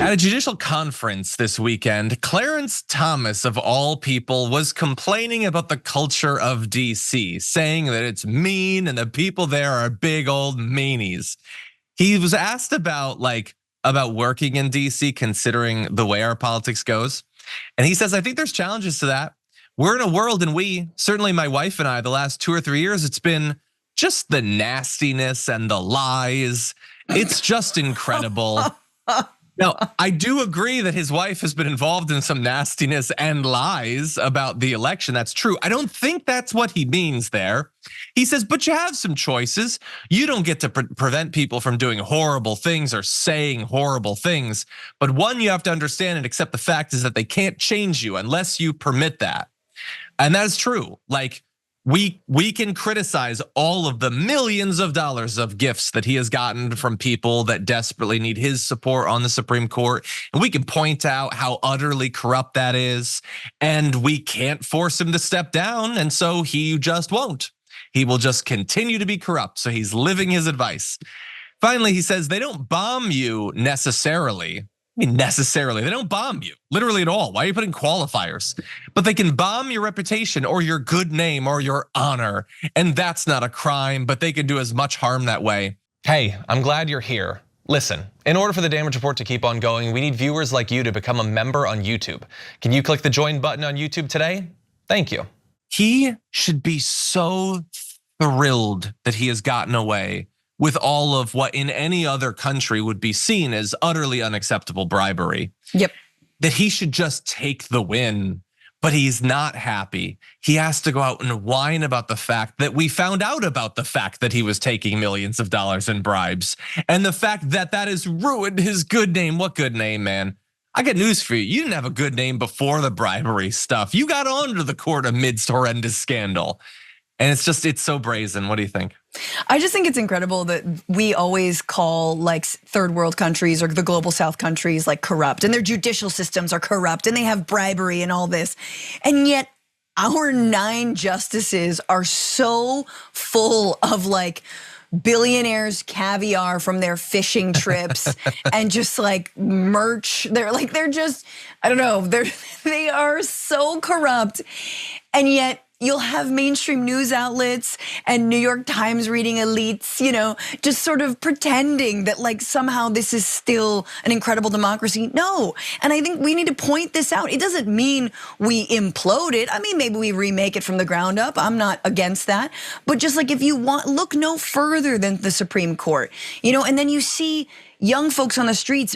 At a judicial conference this weekend, Clarence Thomas, of all people, was complaining about the culture of DC, saying that it's mean and the people there are big old meanies. He was asked about working in DC, considering the way our politics goes. And he says, I think there's challenges to that. We're in a world, and certainly my wife and I, the last 2 or 3 years, it's been just the nastiness and the lies. It's just incredible. Now, I do agree that his wife has been involved in some nastiness and lies about the election. That's true. I don't think that's what he means there. He says, but you have some choices. You don't get to prevent people from doing horrible things or saying horrible things. But one, you have to understand and accept the fact is that they can't change you unless you permit that. And that is true. Like, we can criticize all of the millions of dollars of gifts that he has gotten from people that desperately need his support on the Supreme Court. And we can point out how utterly corrupt that is. And we can't force him to step down. And so he just won't. He will just continue to be corrupt. So he's living his advice. Finally, he says they don't bomb you necessarily. They don't bomb you literally at all. Why are you putting qualifiers? But they can bomb your reputation or your good name or your honor. And that's not a crime, but they can do as much harm that way. Hey, I'm glad you're here. Listen, in order for the Damage Report to keep on going, we need viewers like you to become a member on YouTube. Can you click the join button on YouTube today? Thank you. He should be so thrilled that he has gotten away with all of what in any other country would be seen as utterly unacceptable bribery. Yep. That he should just take the win, but he's not happy. He has to go out and whine about the fact that we found out about the fact that he was taking millions of dollars in bribes. And the fact that that has ruined his good name. What good name, man? I got news for you. You didn't have a good name before the bribery stuff. You got onto the court amidst horrendous scandal. And it's so brazen. What do you think? I just think it's incredible that we always call like third world countries or the global south countries like corrupt, and their judicial systems are corrupt and they have bribery and all this. And yet our 9 justices are so full of like billionaires' caviar from their fishing trips and just like merch. They're just, I don't know, they are so corrupt. And yet you'll have mainstream news outlets and New York Times reading elites, just sort of pretending that like somehow this is still an incredible democracy. No, and I think we need to point this out. It doesn't mean we implode it. I mean, maybe we remake it from the ground up. I'm not against that. But just like if you want, look no further than the Supreme Court, and then you see young folks on the streets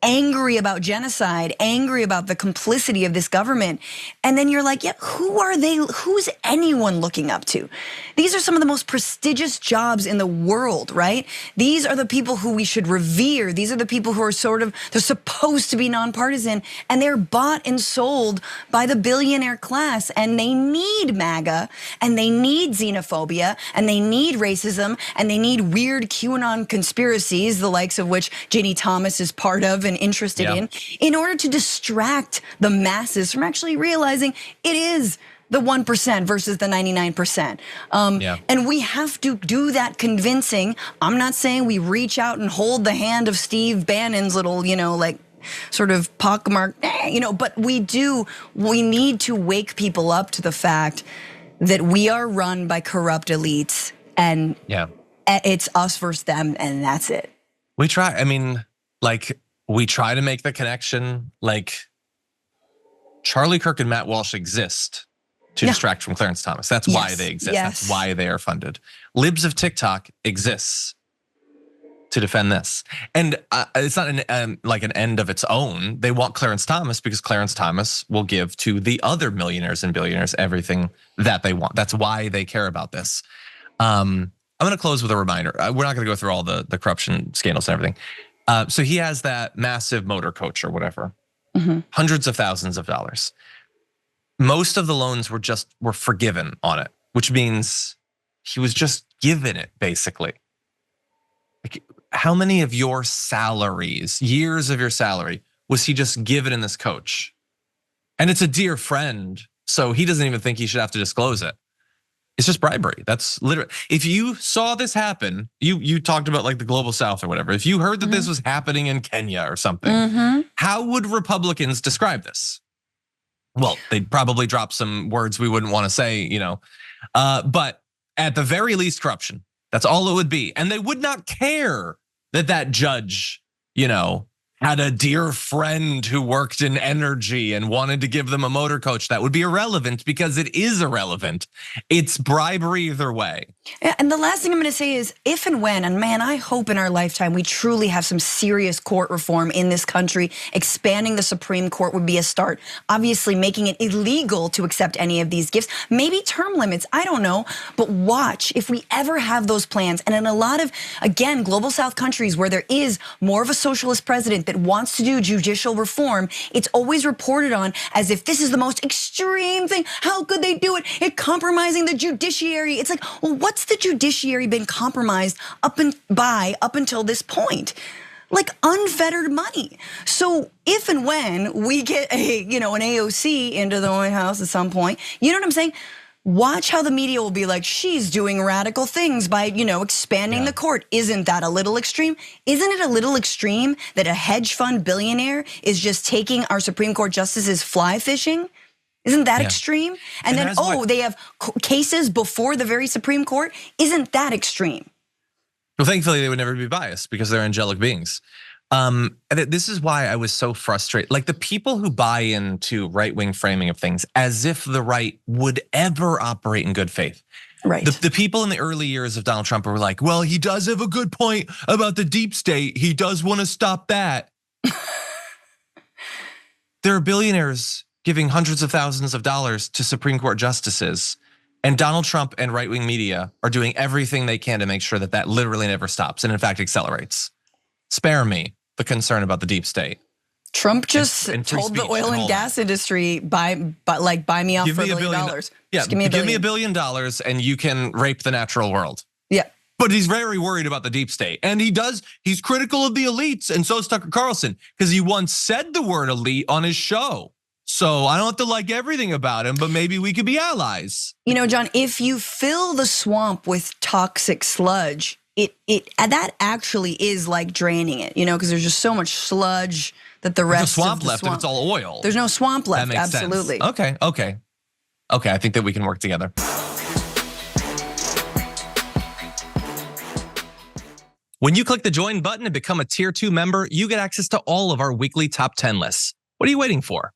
angry about genocide, angry about the complicity of this government. And then you're like, yeah, who are they? Who's anyone looking up to? These are some of the most prestigious jobs in the world, right? These are the people who we should revere. These are the people who are they're supposed to be nonpartisan, and they're bought and sold by the billionaire class. And they need MAGA, and they need xenophobia, and they need racism, and they need weird QAnon conspiracies, the likes of which Ginny Thomas is part of and interested in order to distract the masses from actually realizing it is the 1% versus the 99%. And we have to do that convincing. I'm not saying we reach out and hold the hand of Steve Bannon's little, like sort of pockmark, but we need to wake people up to the fact that we are run by corrupt elites, and it's us versus them, and that's it. We try, we try to make the connection, like Charlie Kirk and Matt Walsh exist to distract from Clarence Thomas. That's why they exist. That's why they are funded. Libs of TikTok exists to defend this. And it's not an end of its own. They want Clarence Thomas because Clarence Thomas will give to the other millionaires and billionaires everything that they want. That's why they care about this. I'm gonna close with a reminder. We're not gonna go through all the corruption scandals and everything. So he has that massive motor coach or whatever, hundreds of thousands of dollars. Most of the loans were forgiven on it, which means he was just given it basically. Like, how many of your salaries, years of your salary, was he just given in this coach? And it's a dear friend, so he doesn't even think he should have to disclose it. It's just bribery. That's literally, if you saw this happen, you talked about like the global South or whatever. If you heard that this was happening in Kenya or something, how would Republicans describe this? Well, they'd probably drop some words we wouldn't want to say, but at the very least, corruption. That's all it would be. And they would not care that judge, had a dear friend who worked in energy and wanted to give them a motor coach. That would be irrelevant because it is irrelevant. It's bribery either way. And the last thing I'm gonna say is if and when, and man, I hope in our lifetime we truly have some serious court reform in this country. Expanding the Supreme Court would be a start. Obviously making it illegal to accept any of these gifts. Maybe term limits, I don't know. But watch, if we ever have those plans, and in a lot of, again, global South countries where there is more of a socialist president that wants to do judicial reform, it's always reported on as if this is the most extreme thing. How could they do it? It's compromising the judiciary. It's like, well, what's the judiciary been compromised up until this point? Like unfettered money. So if and when we get an AOC into the White House at some point, you know what I'm saying? Watch how the media will be like, she's doing radical things by, expanding the court. Isn't that a little extreme? Isn't it a little extreme that a hedge fund billionaire is just taking our Supreme Court justices fly fishing? Isn't that extreme? And then, they have cases before the very Supreme Court. Isn't that extreme? Well, thankfully they would never be biased because they're angelic beings. This is why I was so frustrated. Like the people who buy into right-wing framing of things as if the right would ever operate in good faith. Right. The people in the early years of Donald Trump were like, well, he does have a good point about the deep state. He does want to stop that. There are billionaires giving hundreds of thousands of dollars to Supreme Court justices. And Donald Trump and right-wing media are doing everything they can to make sure that literally never stops and in fact accelerates. Spare me the concern about the deep state. Trump just told the oil and gas industry, buy me off for $1 billion. Yeah, give me $1 billion and you can rape the natural world. Yeah. But he's very worried about the deep state. And he's critical of the elites, and so is Tucker Carlson, because he once said the word elite on his show. So I don't have to like everything about him, but maybe we could be allies. John, if you fill the swamp with toxic sludge, that actually is like draining it, because there's just so much sludge that the rest of the swamp left. If it's all oil. There's no swamp left. That makes Absolutely. Sense. Okay. I think that we can work together. When you click the join button and become a tier 2 member, you get access to all of our weekly top 10 lists. What are you waiting for?